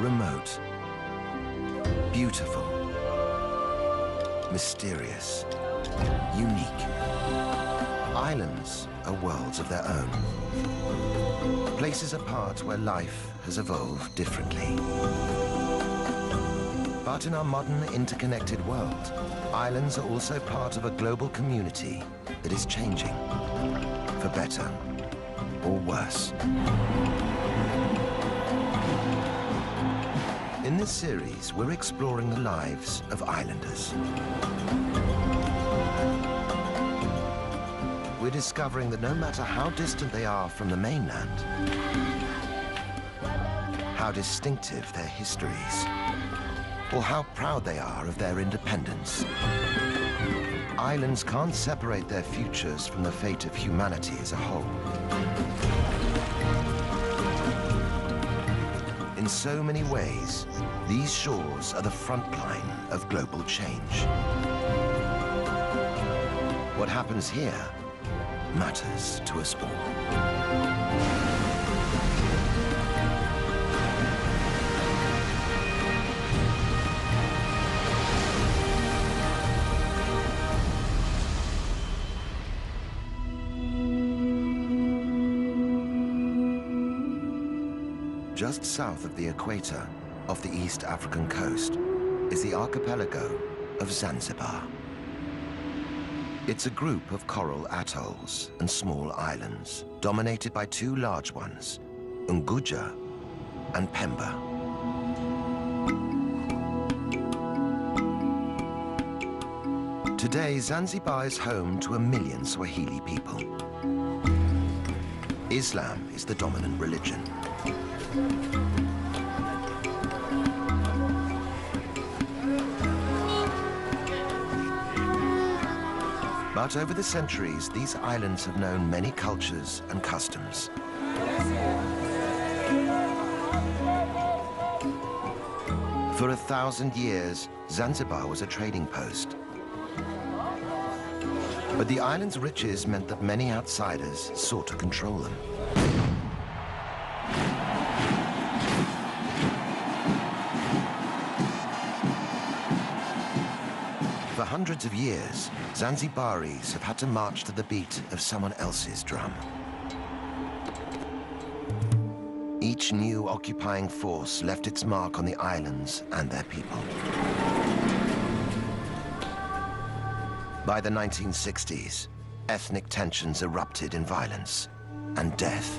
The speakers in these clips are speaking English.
Remote, beautiful, mysterious, unique. Islands are worlds of their own. Places apart where life has evolved differently. But in our modern interconnected world, islands are also part of a global community that is changing, for better or worse. In this series, we're exploring the lives of islanders. We're discovering that no matter how distant they are from the mainland, how distinctive their histories, or how proud they are of their independence, islands can't separate their futures from the fate of humanity as a whole. In so many ways, these shores are the front line of global change. What happens here matters to us all. Just south of the equator, off the East African coast, is the archipelago of Zanzibar. It's a group of coral atolls and small islands, dominated by two large ones, Unguja and Pemba. Today, Zanzibar is home to 1 million Swahili people. Islam is the dominant religion. But over the centuries, these islands have known many cultures and customs. For 1,000 years, Zanzibar was a trading post. But the island's riches meant that many outsiders sought to control them. For hundreds of years, Zanzibaris have had to march to the beat of someone else's drum. Each new occupying force left its mark on the islands and their people. By the 1960s, ethnic tensions erupted in violence and death.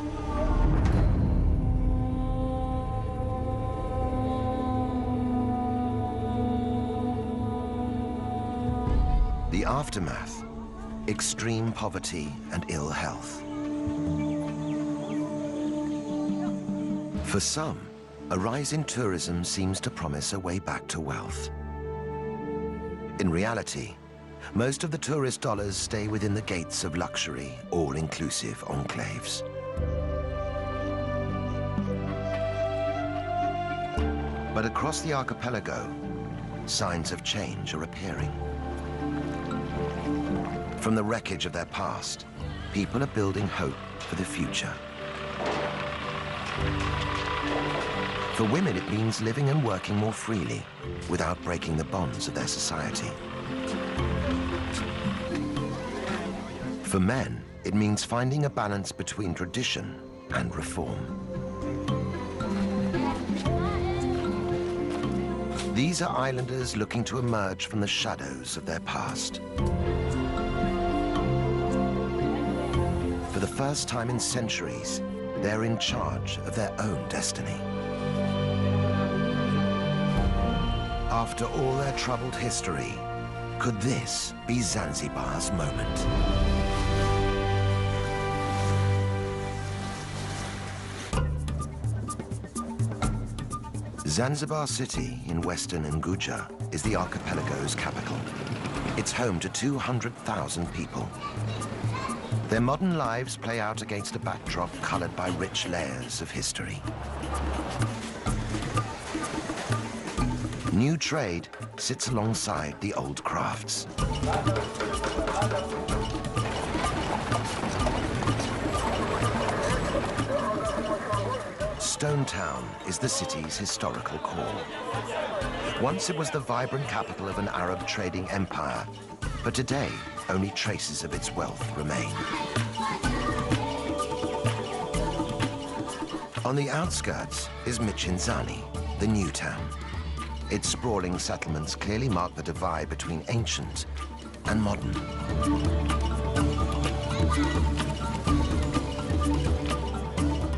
The aftermath, extreme poverty and ill health. For some, a rise in tourism seems to promise a way back to wealth. In reality, most of the tourist dollars stay within the gates of luxury, all-inclusive enclaves. But across the archipelago, signs of change are appearing. From the wreckage of their past, people are building hope for the future. For women, it means living and working more freely without breaking the bonds of their society. For men, it means finding a balance between tradition and reform. These are islanders looking to emerge from the shadows of their past. For the first time in centuries, they're in charge of their own destiny. After all their troubled history, could this be Zanzibar's moment? Zanzibar City in western Unguja is the archipelago's capital. It's home to 200,000 people. Their modern lives play out against a backdrop colored by rich layers of history. New trade sits alongside the old crafts. stone town is the city's historical core. Once it was the vibrant capital of an Arab trading empire, but today only traces of its wealth remain. On the outskirts is Michinzani, the new town. Its sprawling settlements clearly mark the divide between ancient and modern.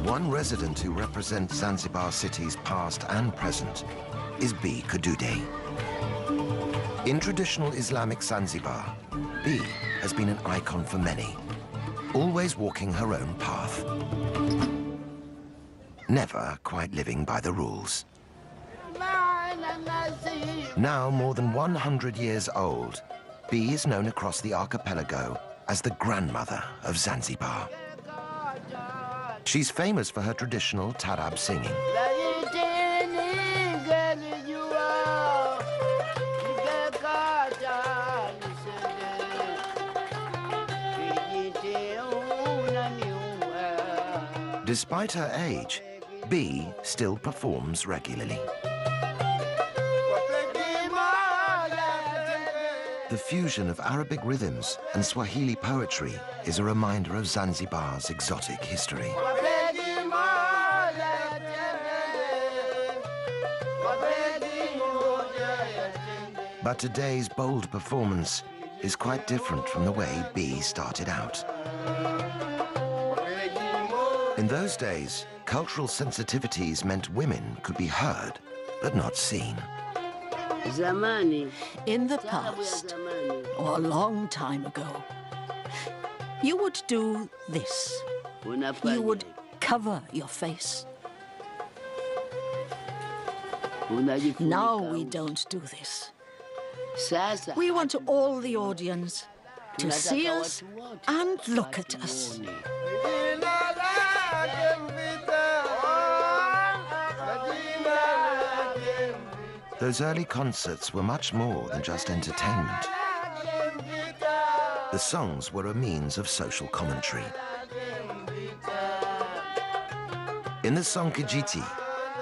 One resident who represents Zanzibar city's past and present is B. Kadude. In traditional Islamic Zanzibar, B has been an icon for many, always walking her own path, never quite living by the rules. Now more than 100 years old, B is known across the archipelago as the grandmother of Zanzibar. She's famous for her traditional tarab singing. Despite her age, B still performs regularly. The fusion of Arabic rhythms and Swahili poetry is a reminder of Zanzibar's exotic history. But today's bold performance is quite different from the way B started out. In those days, cultural sensitivities meant women could be heard, but not seen. In the past, or a long time ago, you would do this. You would cover your face. Now we don't do this. We want all the audience to see us and look at us. Those early concerts were much more than just entertainment. The songs were a means of social commentary. In the song Kijiti,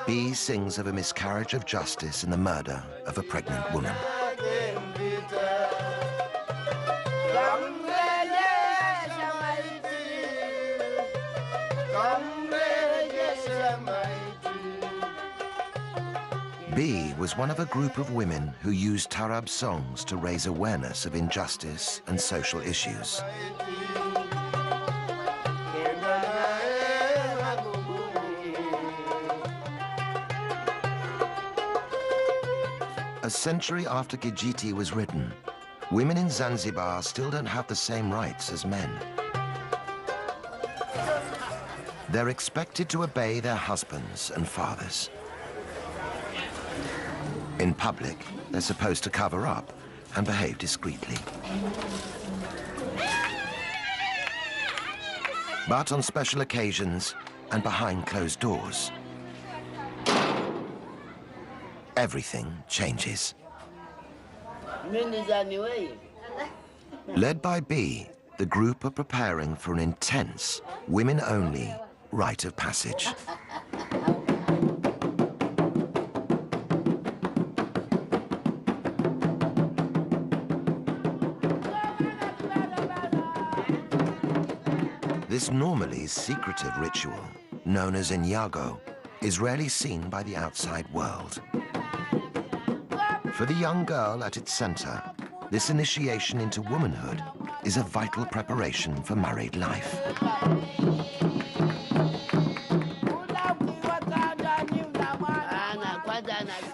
B sings of a miscarriage of justice and the murder of a pregnant woman. B was one of a group of women who used tarab songs to raise awareness of injustice and social issues. A century after Kijiti was written, women in Zanzibar still don't have the same rights as men. They're expected to obey their husbands and fathers. In public, they're supposed to cover up and behave discreetly. But on special occasions and behind closed doors, everything changes. Led by B, the group are preparing for an intense, women-only rite of passage. This normally secretive ritual, known as Inyago, is rarely seen by the outside world. For the young girl at its center, this initiation into womanhood is a vital preparation for married life.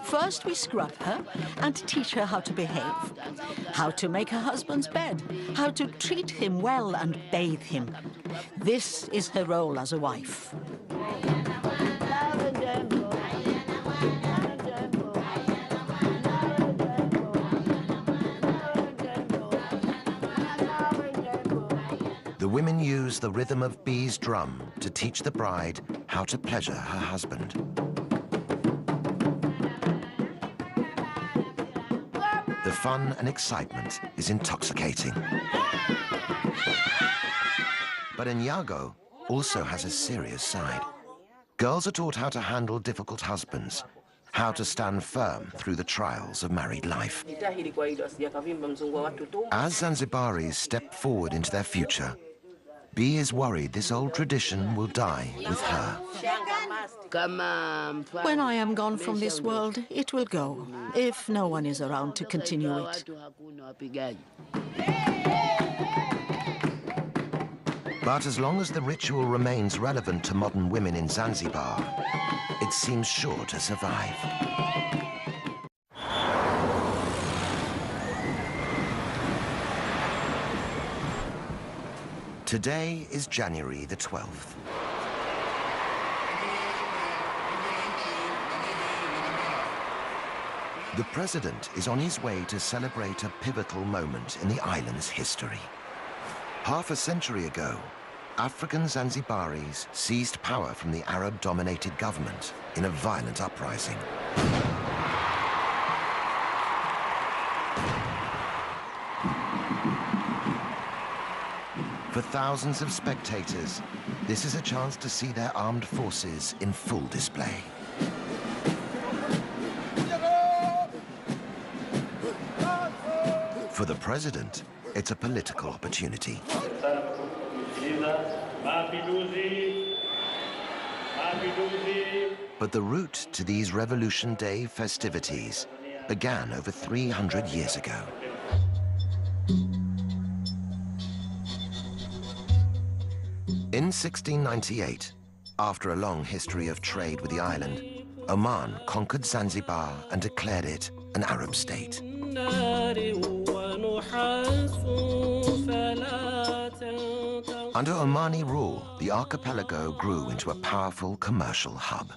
First, we scrub her and teach her how to behave, how to make her husband's bed, how to treat him well and bathe him. This is her role as a wife. The women use the rhythm of B's drum to teach the bride how to pleasure her husband. The fun and excitement is intoxicating. But Inyago also has a serious side. Girls are taught how to handle difficult husbands, how to stand firm through the trials of married life. As Zanzibaris step forward into their future, B is worried this old tradition will die with her. When I am gone from this world, it will go, if no one is around to continue it. But as long as the ritual remains relevant to modern women in Zanzibar, it seems sure to survive. Today is January the 12th. The president is on his way to celebrate a pivotal moment in the island's history. Half a century ago, African Zanzibaris seized power from the Arab-dominated government in a violent uprising. For thousands of spectators, this is a chance to see their armed forces in full display. For the president, it's a political opportunity. But the route to these Revolution Day festivities began over 300 years ago. In 1698, after a long history of trade with the island, Oman conquered Zanzibar and declared it an Arab state. Under Omani rule, the archipelago grew into a powerful commercial hub.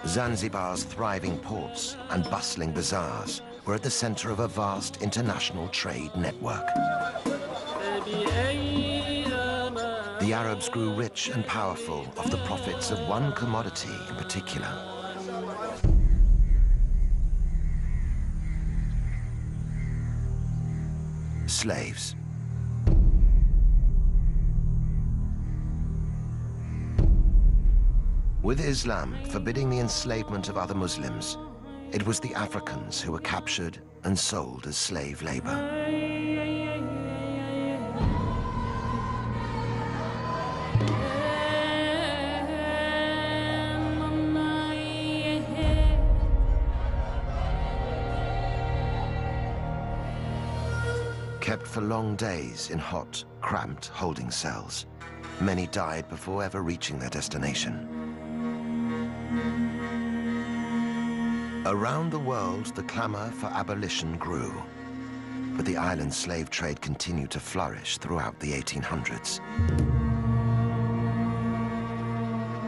Zanzibar's thriving ports and bustling bazaars were at the center of a vast international trade network. The Arabs grew rich and powerful off the profits of one commodity in particular: slaves. With Islam forbidding the enslavement of other Muslims, it was the Africans who were captured and sold as slave labor. Kept for long days in hot, cramped holding cells, many died before ever reaching their destination. Around the world, the clamor for abolition grew, but the island slave trade continued to flourish throughout the 1800s.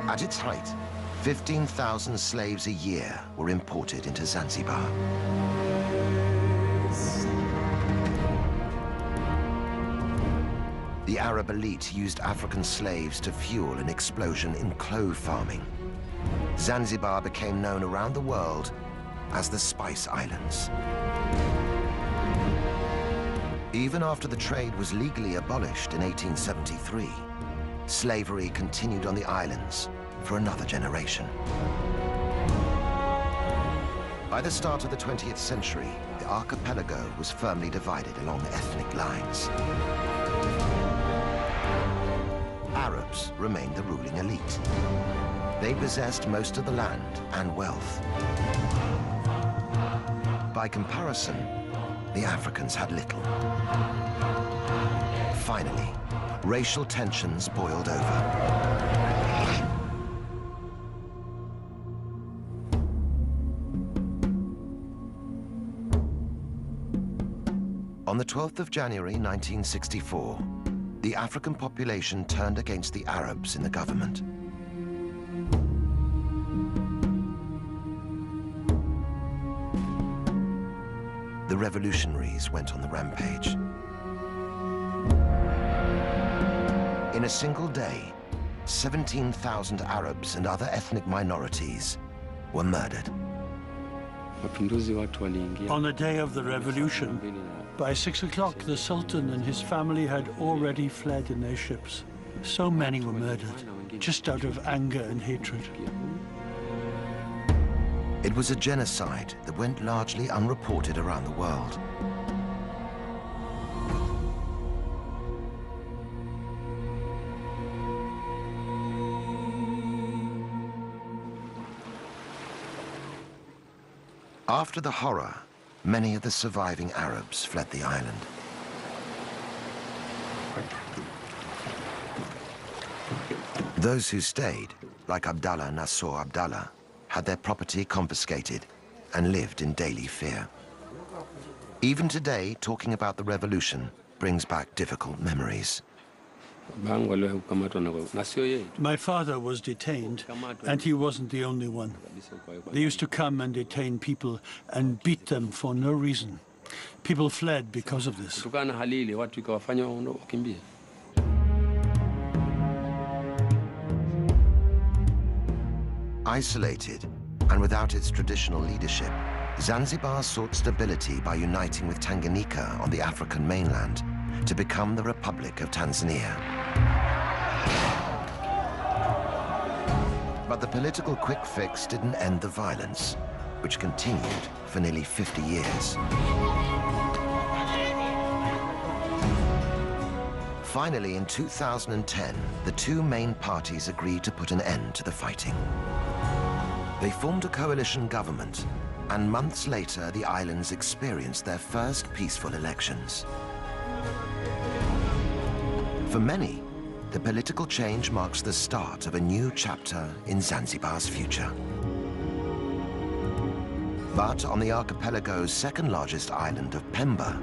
At its height, 15,000 slaves a year were imported into Zanzibar. The Arab elite used African slaves to fuel an explosion in clove farming. Zanzibar became known around the world as the Spice Islands. Even after the trade was legally abolished in 1873, slavery continued on the islands for another generation. By the start of the 20th century, the archipelago was firmly divided along ethnic lines. Arabs remained the ruling elite. They possessed most of the land and wealth. By comparison, the Africans had little. Finally, racial tensions boiled over. On the 12th of January 1964, the African population turned against the Arabs in the government. The revolutionaries went on the rampage. In a single day, 17,000 Arabs and other ethnic minorities were murdered. On the day of the revolution, by 6 o'clock, the Sultan and his family had already fled in their ships. So many were murdered, just out of anger and hatred. It was a genocide that went largely unreported around the world. After the horror, many of the surviving Arabs fled the island. Those who stayed, like Abdallah Nasser Abdallah, had their property confiscated and lived in daily fear. Even today, talking about the revolution brings back difficult memories. My father was detained, and he wasn't the only one. They used to come and detain people and beat them for no reason. People fled because of this. Isolated and without its traditional leadership, Zanzibar sought stability by uniting with Tanganyika on the African mainland to become the Republic of Tanzania. But the political quick fix didn't end the violence, which continued for nearly 50 years. Finally, in 2010, the two main parties agreed to put an end to the fighting. They formed a coalition government, and months later, the islands experienced their first peaceful elections. For many, the political change marks the start of a new chapter in Zanzibar's future. But on the archipelago's second largest island of Pemba,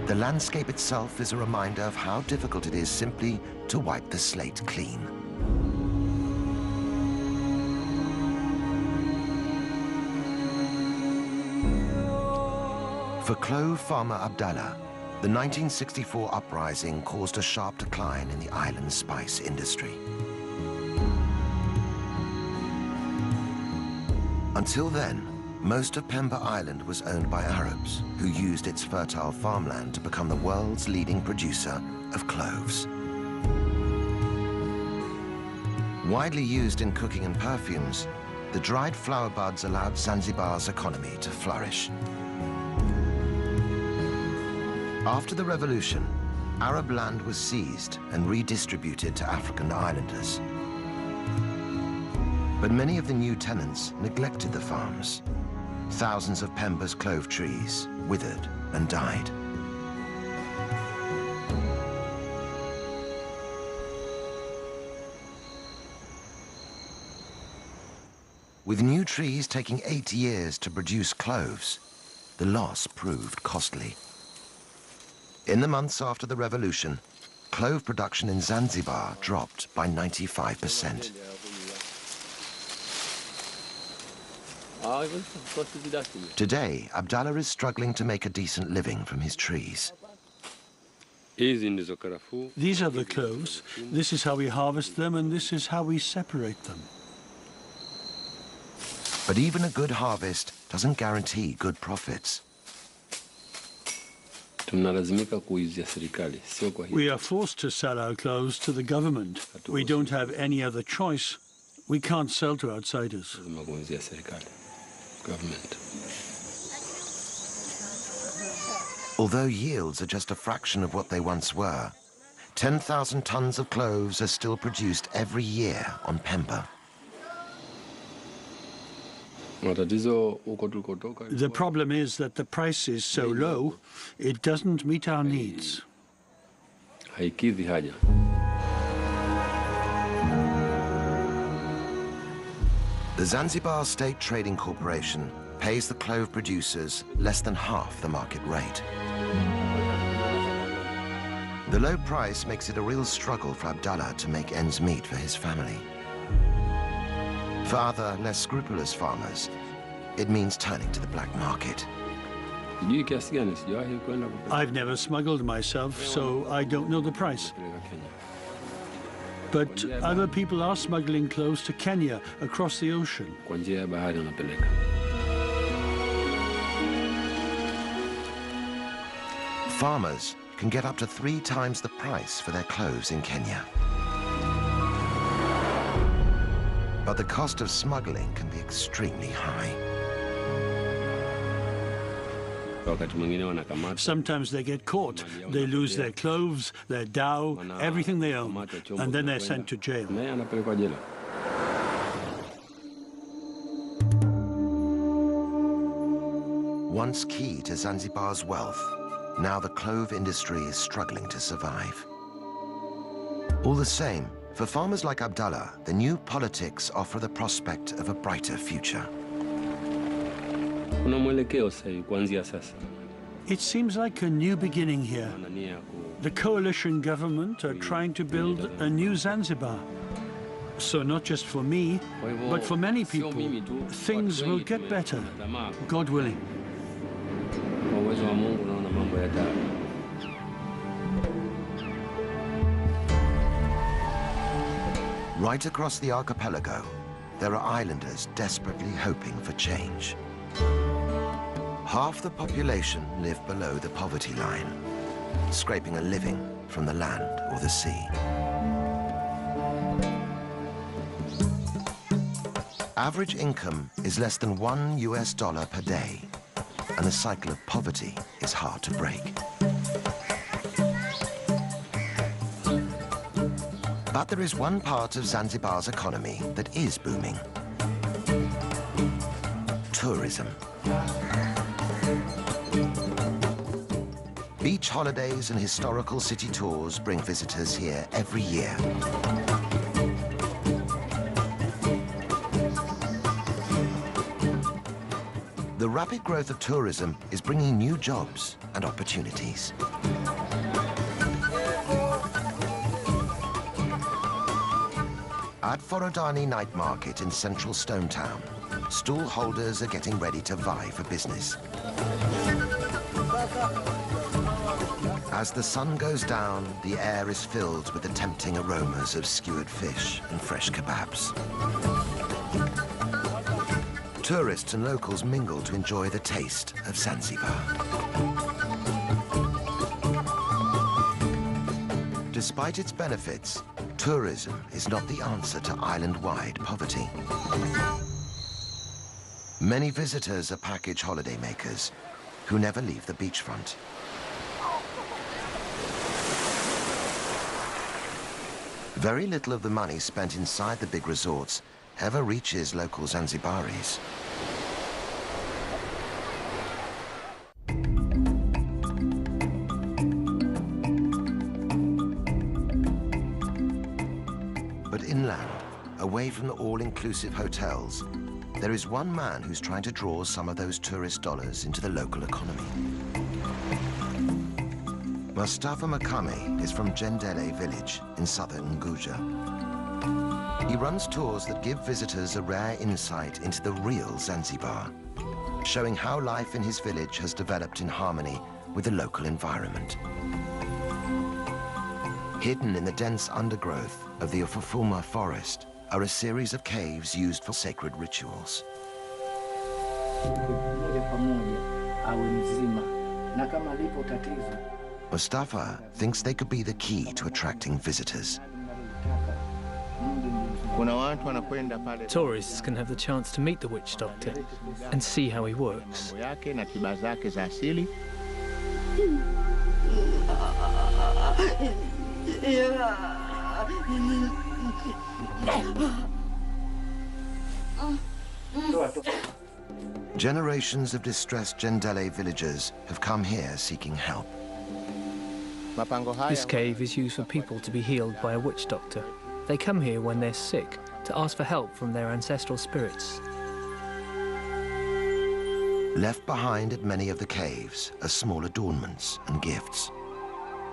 the landscape itself is a reminder of how difficult it is simply to wipe the slate clean. For clove farmer Abdallah, the 1964 uprising caused a sharp decline in the island's spice industry. Until then, most of Pemba Island was owned by Arabs, who used its fertile farmland to become the world's leading producer of cloves. Widely used in cooking and perfumes, the dried flower buds allowed Zanzibar's economy to flourish. After the revolution, Arab land was seized and redistributed to African islanders. But many of the new tenants neglected the farms. Thousands of Pemba's clove trees withered and died. With new trees taking 8 years to produce cloves, the loss proved costly. In the months after the revolution, clove production in Zanzibar dropped by 95%. Today, Abdallah is struggling to make a decent living from his trees. These are the cloves. This is how we harvest them, and this is how we separate them. But even a good harvest doesn't guarantee good profits. We are forced to sell our cloves to the government. We don't have any other choice. We can't sell to outsiders. Although yields are just a fraction of what they once were, 10,000 tons of cloves are still produced every year on Pemba. The problem is that the price is so low, it doesn't meet our needs. The Zanzibar State Trading Corporation pays the clove producers less than half the market rate. The low price makes it a real struggle for Abdallah to make ends meet for his family. For other, less scrupulous farmers, it means turning to the black market. I've never smuggled myself, so I don't know the price. But other people are smuggling cloves to Kenya across the ocean. Farmers can get up to 3 times the price for their cloves in Kenya. But the cost of smuggling can be extremely high. Sometimes they get caught. They lose their clothes, their dhow, everything they own, and then they're sent to jail. Once key to Zanzibar's wealth, now the clove industry is struggling to survive. All the same, for farmers like Abdallah, the new politics offer the prospect of a brighter future. It seems like a new beginning here. The coalition government are trying to build a new Zanzibar. So not just for me, but for many people, things will get better, God willing. Right across the archipelago, there are islanders desperately hoping for change. Half the population live below the poverty line, scraping a living from the land or the sea. Average income is less than $1 per day, and the cycle of poverty is hard to break. But there is one part of Zanzibar's economy that is booming: tourism. Beach holidays and historical city tours bring visitors here every year. The rapid growth of tourism is bringing new jobs and opportunities. At Forodani Night Market in central Stone Town, stall holders are getting ready to vie for business. As the sun goes down, the air is filled with the tempting aromas of skewered fish and fresh kebabs. Tourists and locals mingle to enjoy the taste of Zanzibar. Despite its benefits, tourism is not the answer to island-wide poverty. Many visitors are package holidaymakers who never leave the beachfront. Very little of the money spent inside the big resorts ever reaches local Zanzibaris. But inland, away from the all-inclusive hotels, there is one man who's trying to draw some of those tourist dollars into the local economy. Mustafa Makame is from Jendele village in southern Unguja. He runs tours that give visitors a rare insight into the real Zanzibar, showing how life in his village has developed in harmony with the local environment. Hidden in the dense undergrowth of the Ufufuma forest are a series of caves used for sacred rituals. Mustafa thinks they could be the key to attracting visitors. Tourists can have the chance to meet the witch doctor and see how he works. Generations of distressed Jendele villagers have come here seeking help. This cave is used for people to be healed by a witch doctor. They come here when they're sick to ask for help from their ancestral spirits. Left behind at many of the caves are small adornments and gifts,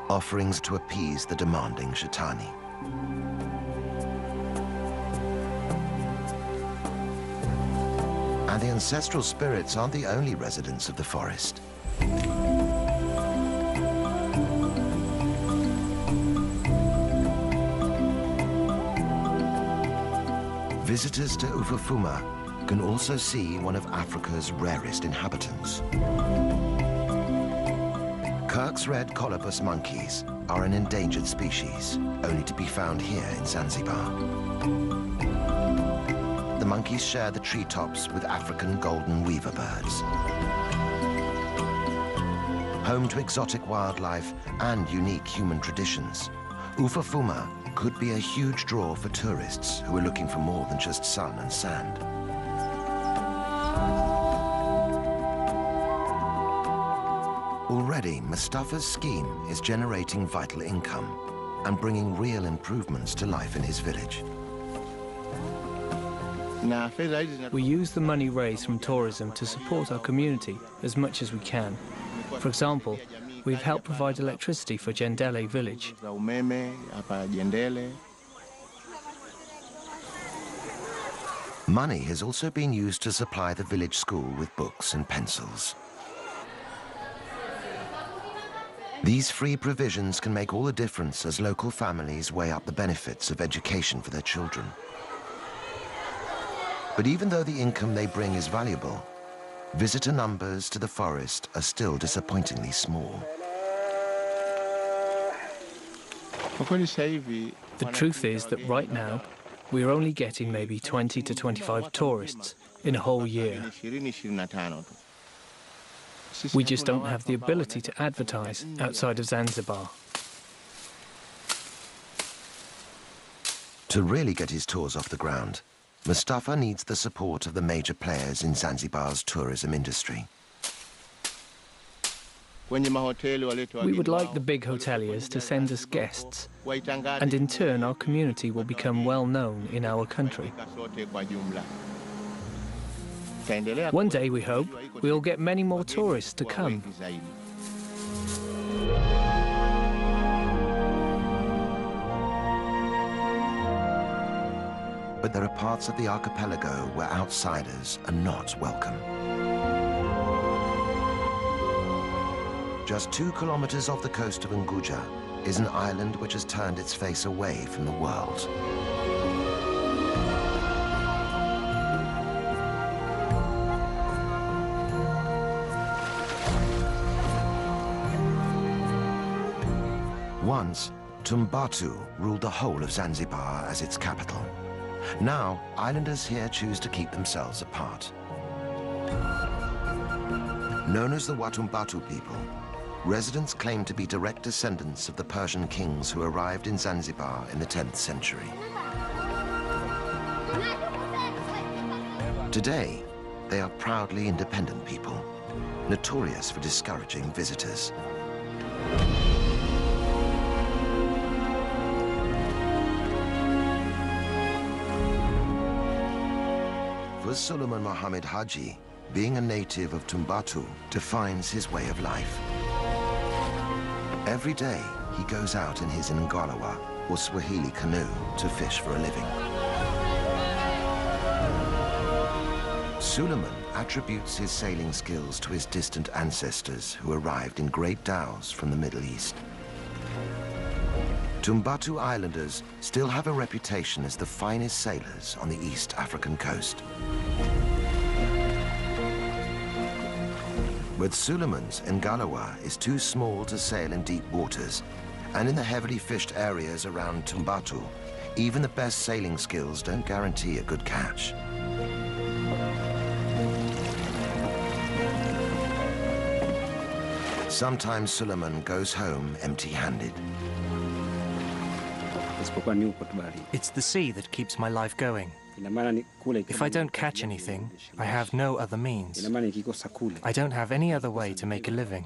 offerings to appease the demanding Shaitani. And the ancestral spirits aren't the only residents of the forest. Visitors to Ufufuma can also see one of Africa's rarest inhabitants. Kirk Lux red colobus monkeys are an endangered species, only to be found here in Zanzibar. The monkeys share the treetops with African golden weaver birds. Home to exotic wildlife and unique human traditions, Ufafuma could be a huge draw for tourists who are looking for more than just sun and sand. Already, Mustafa's scheme is generating vital income and bringing real improvements to life in his village. We use the money raised from tourism to support our community as much as we can. For example, we've helped provide electricity for Jendele village. Money has also been used to supply the village school with books and pencils. These free provisions can make all the difference as local families weigh up the benefits of education for their children. But even though the income they bring is valuable, visitor numbers to the forest are still disappointingly small. The truth is that right now, we are only getting maybe 20 to 25 tourists in a whole year. We just don't have the ability to advertise outside of Zanzibar. To really get his tours off the ground, Mustafa needs the support of the major players in Zanzibar's tourism industry. We would like the big hoteliers to send us guests, and in turn our community will become well known in our country. One day, we hope, we'll get many more tourists to come. But there are parts of the archipelago where outsiders are not welcome. Just 2 kilometers off the coast of Unguja is an island which has turned its face away from the world. Once, Tumbatu ruled the whole of Zanzibar as its capital. Now, islanders here choose to keep themselves apart. Known as the Watumbatu people, residents claim to be direct descendants of the Persian kings who arrived in Zanzibar in the 10th century. Today, they are proudly independent people, notorious for discouraging visitors. For Suleiman Mohammed Haji, being a native of Tumbatu defines his way of life. Every day, he goes out in his Ngalawa, or Swahili canoe, to fish for a living. Suleiman attributes his sailing skills to his distant ancestors who arrived in great dhows from the Middle East. Tumbatu Islanders still have a reputation as the finest sailors on the East African coast. But Suleiman's Ngalawa is too small to sail in deep waters, and in the heavily fished areas around Tumbatu, even the best sailing skills don't guarantee a good catch. Sometimes Suleiman goes home empty-handed. It's the sea that keeps my life going. If I don't catch anything, I have no other means. I don't have any other way to make a living.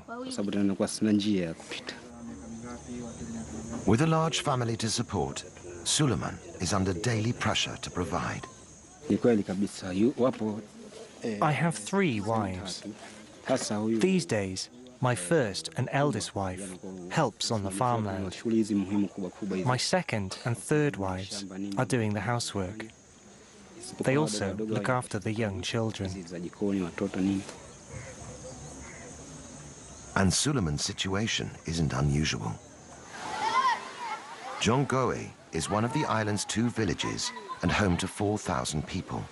With a large family to support, Suleiman is under daily pressure to provide. I have 3 wives. These days, my first and eldest wife helps on the farmland. My second and third wives are doing the housework. They also look after the young children. And Suleiman's situation isn't unusual. Jongoe is one of the island's 2 villages and home to 4,000 people.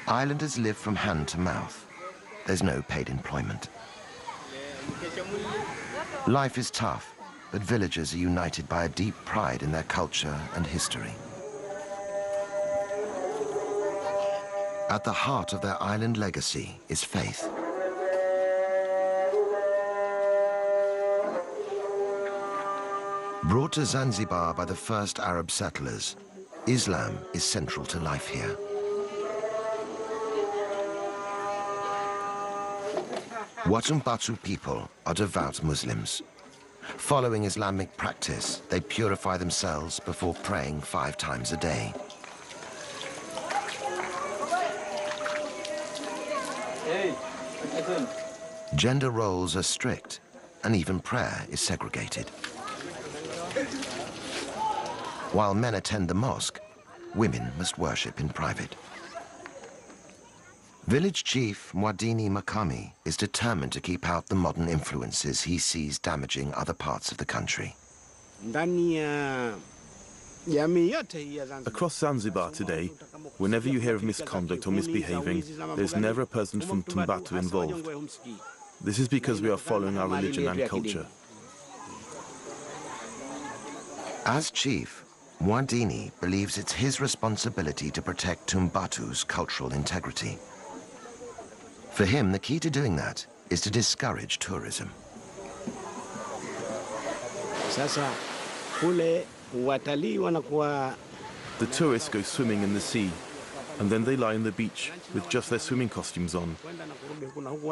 Islanders live from hand to mouth. There's no paid employment. Life is tough, but villagers are united by a deep pride in their culture and history. At the heart of their island legacy is faith. Brought to Zanzibar by the first Arab settlers, Islam is central to life here. Watumbatu people are devout Muslims. Following Islamic practice, they purify themselves before praying 5 times a day. Gender roles are strict, and even prayer is segregated. While men attend the mosque, women must worship in private. Village chief Mwadini Makami is determined to keep out the modern influences he sees damaging other parts of the country. Across Zanzibar today, whenever you hear of misconduct or misbehaving, there's never a person from Tumbatu involved. This is because we are following our religion and culture. As chief, Mwadini believes it's his responsibility to protect Tumbatu's cultural integrity. For him, the key to doing that is to discourage tourism. The tourists go swimming in the sea, and then they lie on the beach with just their swimming costumes on.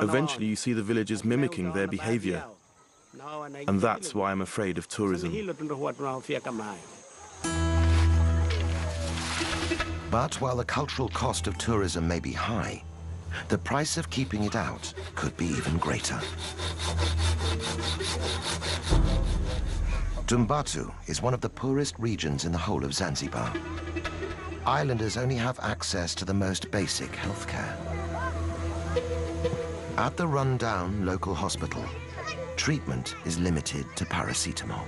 Eventually, you see the villagers mimicking their behavior, and that's why I'm afraid of tourism. But while the cultural cost of tourism may be high, the price of keeping it out could be even greater. Tumbatu is one of the poorest regions in the whole of Zanzibar. Islanders only have access to the most basic healthcare. At the run-down local hospital, treatment is limited to paracetamol.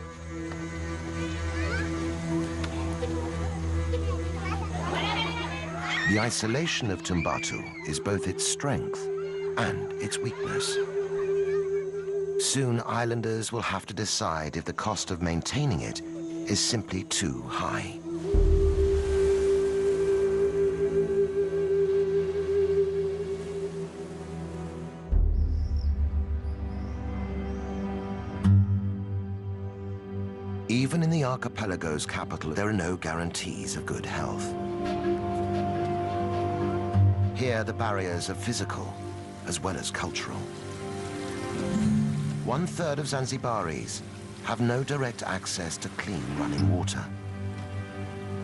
The isolation of Tumbatu is both its strength and its weakness. Soon, islanders will have to decide if the cost of maintaining it is simply too high. Even in the archipelago's capital, there are no guarantees of good health. Here, the barriers are physical as well as cultural. 1/3 of Zanzibaris have no direct access to clean running water.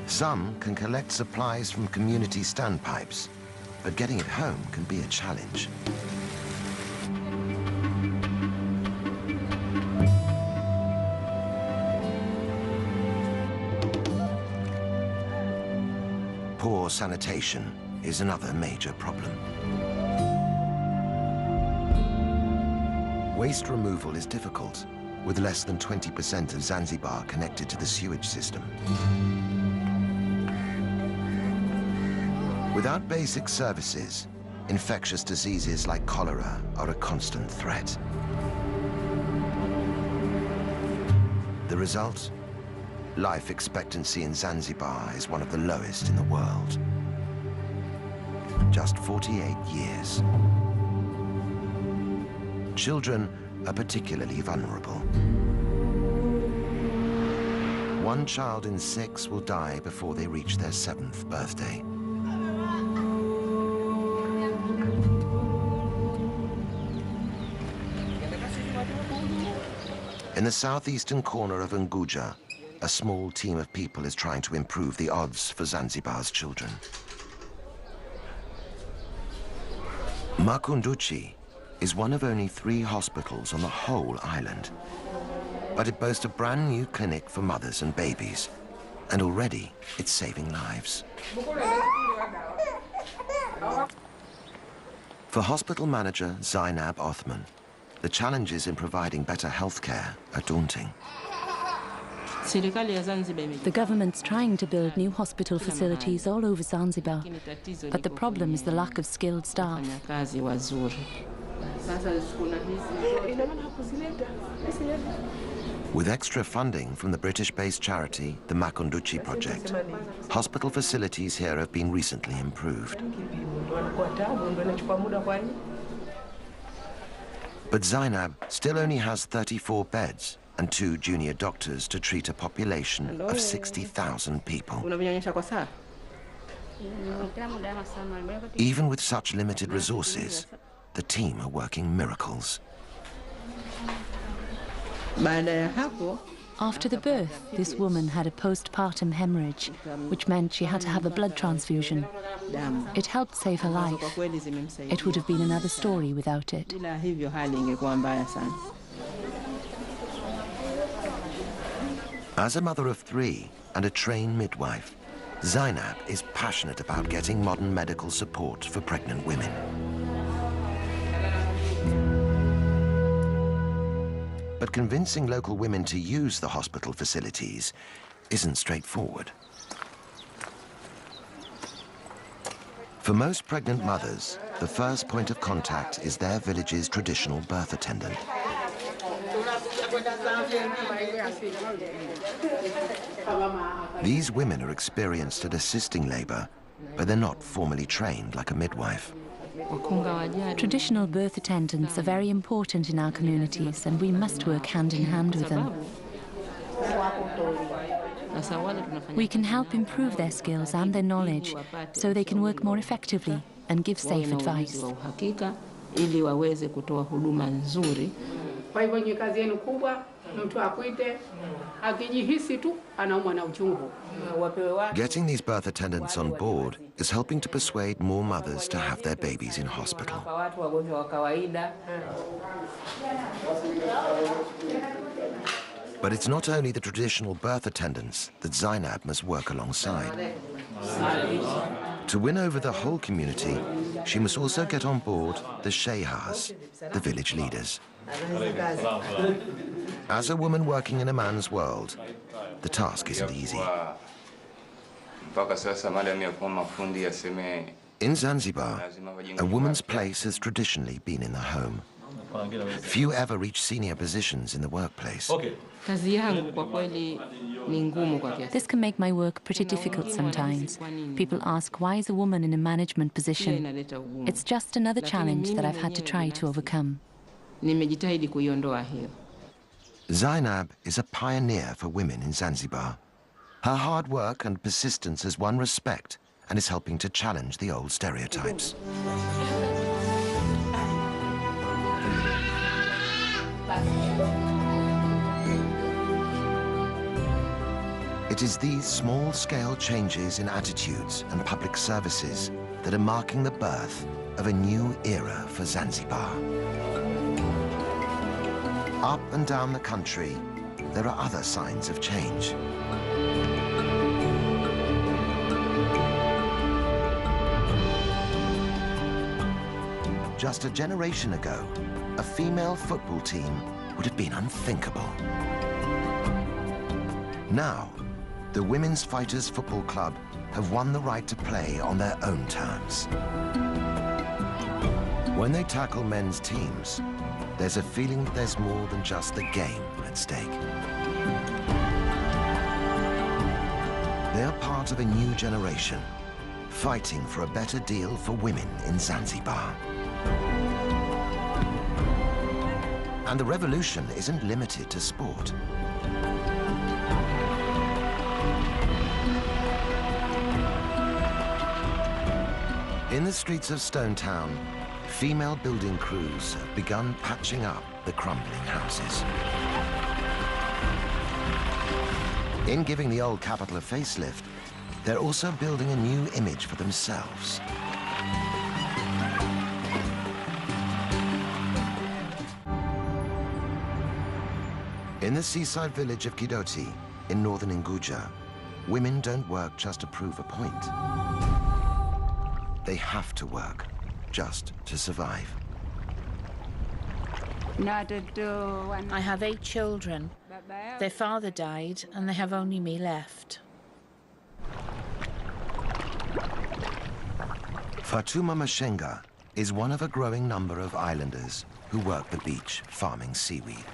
Some can collect supplies from community standpipes, but getting it home can be a challenge. Poor sanitation is another major problem. Waste removal is difficult, with less than 20% of Zanzibar connected to the sewage system. Without basic services, infectious diseases like cholera are a constant threat. The result? Life expectancy in Zanzibar is one of the lowest in the world. Just 48 years. Children are particularly vulnerable. 1 child in 6 will die before they reach their 7th birthday. In the southeastern corner of Unguja, a small team of people is trying to improve the odds for Zanzibar's children. Makunduchi is one of only 3 hospitals on the whole island. But it boasts a brand new clinic for mothers and babies. And already, it's saving lives. For hospital manager Zainab Othman, the challenges in providing better health care are daunting. The government's trying to build new hospital facilities all over Zanzibar, but the problem is the lack of skilled staff. With extra funding from the British-based charity, the Makunduchi Project, hospital facilities here have been recently improved. But Zainab still only has 34 beds and 2 junior doctors to treat a population of 60,000 people. Even with such limited resources, the team are working miracles. After the birth, this woman had a postpartum hemorrhage, which meant she had to have a blood transfusion. It helped save her life. It would have been another story without it. As a mother of 3 and a trained midwife, Zainab is passionate about getting modern medical support for pregnant women. But convincing local women to use the hospital facilities isn't straightforward. For most pregnant mothers, the first point of contact is their village's traditional birth attendant. These women are experienced at assisting labor, but they're not formally trained like a midwife. Traditional birth attendants are very important in our communities, and we must work hand in hand with them. We can help improve their skills and their knowledge so they can work more effectively and give safe advice. Getting these birth attendants on board is helping to persuade more mothers to have their babies in hospital. But it's not only the traditional birth attendants that Zainab must work alongside. To win over the whole community, she must also get on board the shehas, the village leaders. As a woman working in a man's world, the task isn't easy. In Zanzibar, a woman's place has traditionally been in the home. Few ever reach senior positions in the workplace. This can make my work pretty difficult sometimes. People ask, why is a woman in a management position? It's just another challenge that I've had to try to overcome. Zainab is a pioneer for women in Zanzibar. Her hard work and persistence has won respect and is helping to challenge the old stereotypes. It is these small-scale changes in attitudes and public services that are marking the birth of a new era for Zanzibar. Up and down the country, there are other signs of change. Just a generation ago, a female football team would have been unthinkable. Now, the Women's Fighters Football Club have won the right to play on their own terms. When they tackle men's teams, there's a feeling that there's more than just the game at stake. They are part of a new generation, fighting for a better deal for women in Zanzibar. And the revolution isn't limited to sport. In the streets of Stone Town, female building crews have begun patching up the crumbling houses. In giving the old capital a facelift, they're also building a new image for themselves. In the seaside village of Kidoti, in northern Unguja, women don't work just to prove a point. They have to work just to survive. I have 8 children. Their father died, and they have only me left. Fatuma Mashenga is one of a growing number of islanders who work the beach farming seaweed.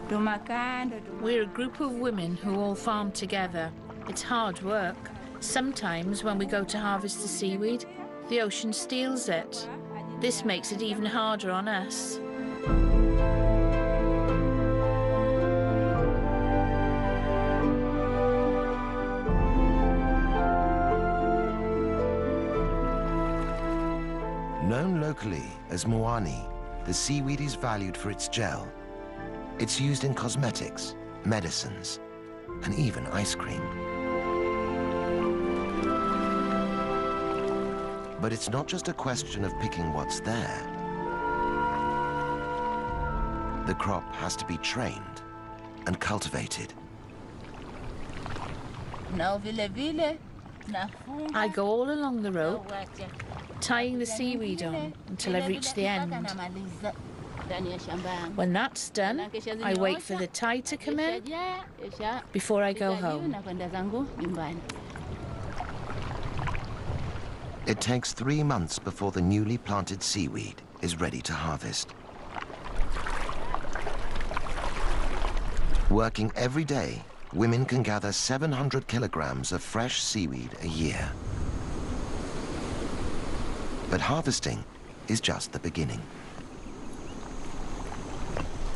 We're a group of women who all farm together. It's hard work. Sometimes when we go to harvest the seaweed, the ocean steals it. This makes it even harder on us. Known locally as moani, the seaweed is valued for its gel. It's used in cosmetics, medicines, and even ice cream. But it's not just a question of picking what's there. The crop has to be trained and cultivated. I go all along the rope, tying the seaweed on until I reach the end. When that's done, I wait for the tide to come in before I go home. It takes 3 months before the newly planted seaweed is ready to harvest. Working every day, women can gather 700 kilograms of fresh seaweed a year. But harvesting is just the beginning.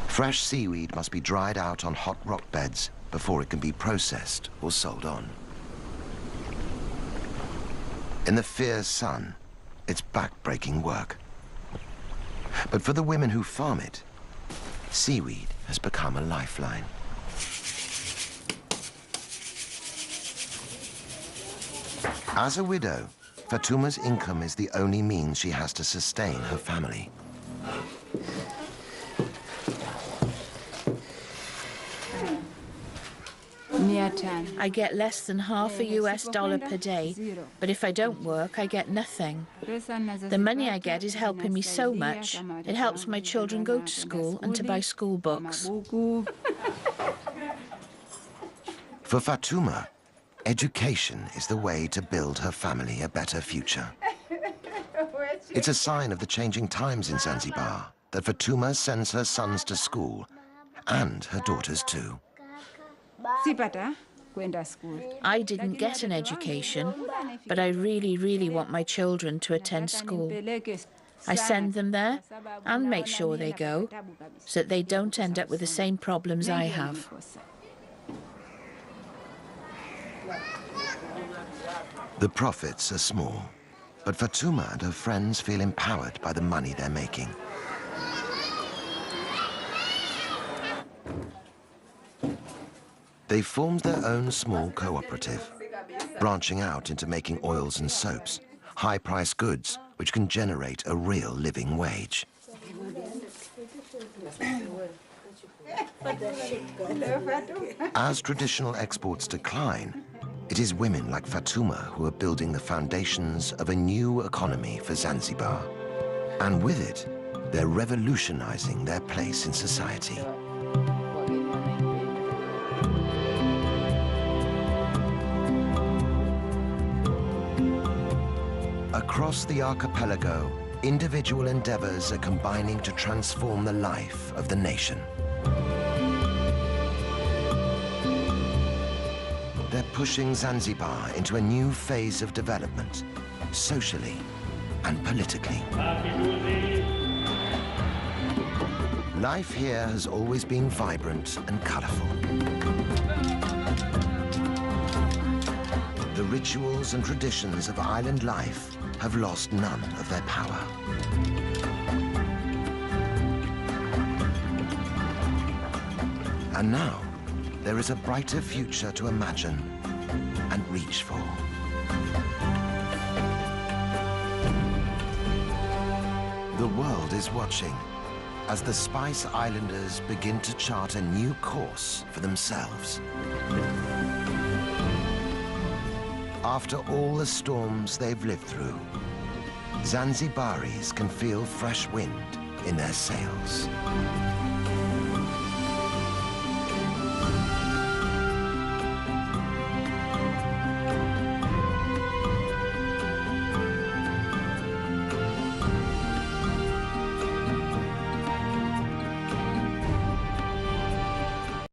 Fresh seaweed must be dried out on hot rock beds before it can be processed or sold on. In the fierce sun, it's back-breaking work. But for the women who farm it, seaweed has become a lifeline. As a widow, Fatouma's income is the only means she has to sustain her family. I get less than half a US dollar per day, but if I don't work, I get nothing. The money I get is helping me so much. It helps my children go to school and to buy school books. For Fatouma, education is the way to build her family a better future. It's a sign of the changing times in Zanzibar that Fatouma sends her sons to school, and her daughters too. I didn't get an education, but I really, really want my children to attend school. I send them there and make sure they go, so that they don't end up with the same problems I have. The profits are small, but Fatouma and her friends feel empowered by the money they're making. They formed their own small cooperative, branching out into making oils and soaps, high-priced goods which can generate a real living wage. As traditional exports decline, it is women like Fatouma who are building the foundations of a new economy for Zanzibar. And with it, they're revolutionizing their place in society. Across the archipelago, individual endeavors are combining to transform the life of the nation. They're pushing Zanzibar into a new phase of development, socially and politically. Life here has always been vibrant and colorful. The rituals and traditions of island life have lost none of their power. And now, there is a brighter future to imagine and reach for. The world is watching as the Spice Islanders begin to chart a new course for themselves. After all the storms they've lived through, Zanzibaris can feel fresh wind in their sails.